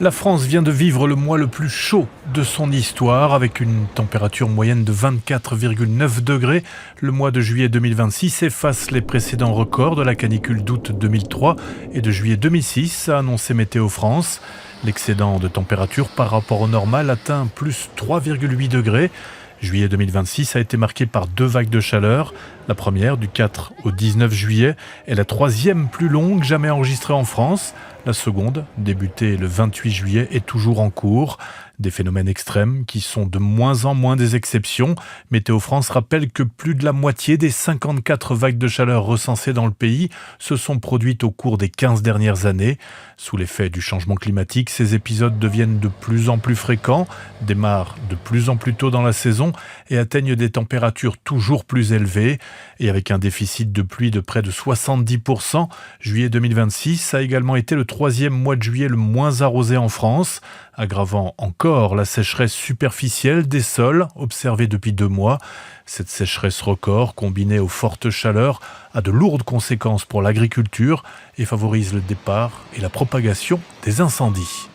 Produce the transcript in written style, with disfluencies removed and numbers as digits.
La France vient de vivre le mois le plus chaud de son histoire, avec une température moyenne de 24,9 degrés. Le mois de juillet 2026 efface les précédents records de la canicule d'août 2003 et de juillet 2006, a annoncé Météo France. L'excédent de température par rapport au normal atteint plus 3,8 degrés. Juillet 2026 a été marqué par 2 vagues de chaleur. La première, du 4 au 19 juillet, est la troisième plus longue jamais enregistrée en France. La seconde, débutée le 28 juillet, est toujours en cours. Des phénomènes extrêmes qui sont de moins en moins des exceptions. Météo France rappelle que plus de la moitié des 54 vagues de chaleur recensées dans le pays se sont produites au cours des 15 dernières années. Sous l'effet du changement climatique, ces épisodes deviennent de plus en plus fréquents, démarrent de plus en plus tôt dans la saison et atteignent des températures toujours plus élevées. Et avec un déficit de pluie de près de 70%, juillet 2026 a également été le troisième mois de juillet le moins arrosé en France, aggravant encore la sécheresse superficielle des sols observée depuis 2 mois. Cette sécheresse record, combinée aux fortes chaleurs, a de lourdes conséquences pour l'agriculture et favorise le départ et la propagation des incendies.